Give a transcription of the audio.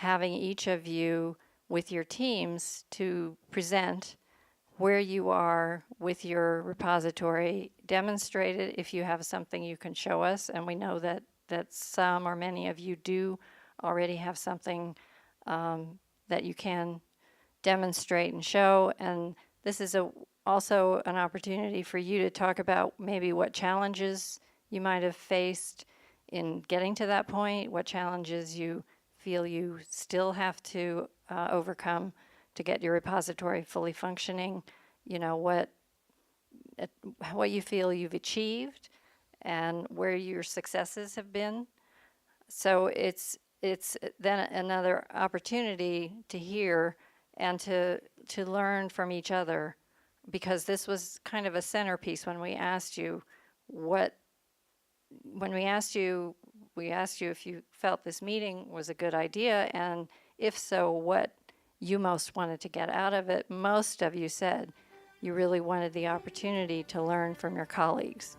having each of you with your teams to present where you are with your repository, demonstrate it if you have something you can show us, and we know that some or many of you do already have something that you can demonstrate and show. And this is also an opportunity for you to talk about maybe what challenges you might have faced in getting to that point, what challenges you feel you still have to overcome to get your repository fully functioning, you know, what you feel you've achieved and where your successes have been. So it's then another opportunity to hear and to learn from each other, because this was kind of a centerpiece when we asked you we asked you if you felt this meeting was a good idea, and if so, what you most wanted to get out of it. Most of you said you really wanted the opportunity to learn from your colleagues.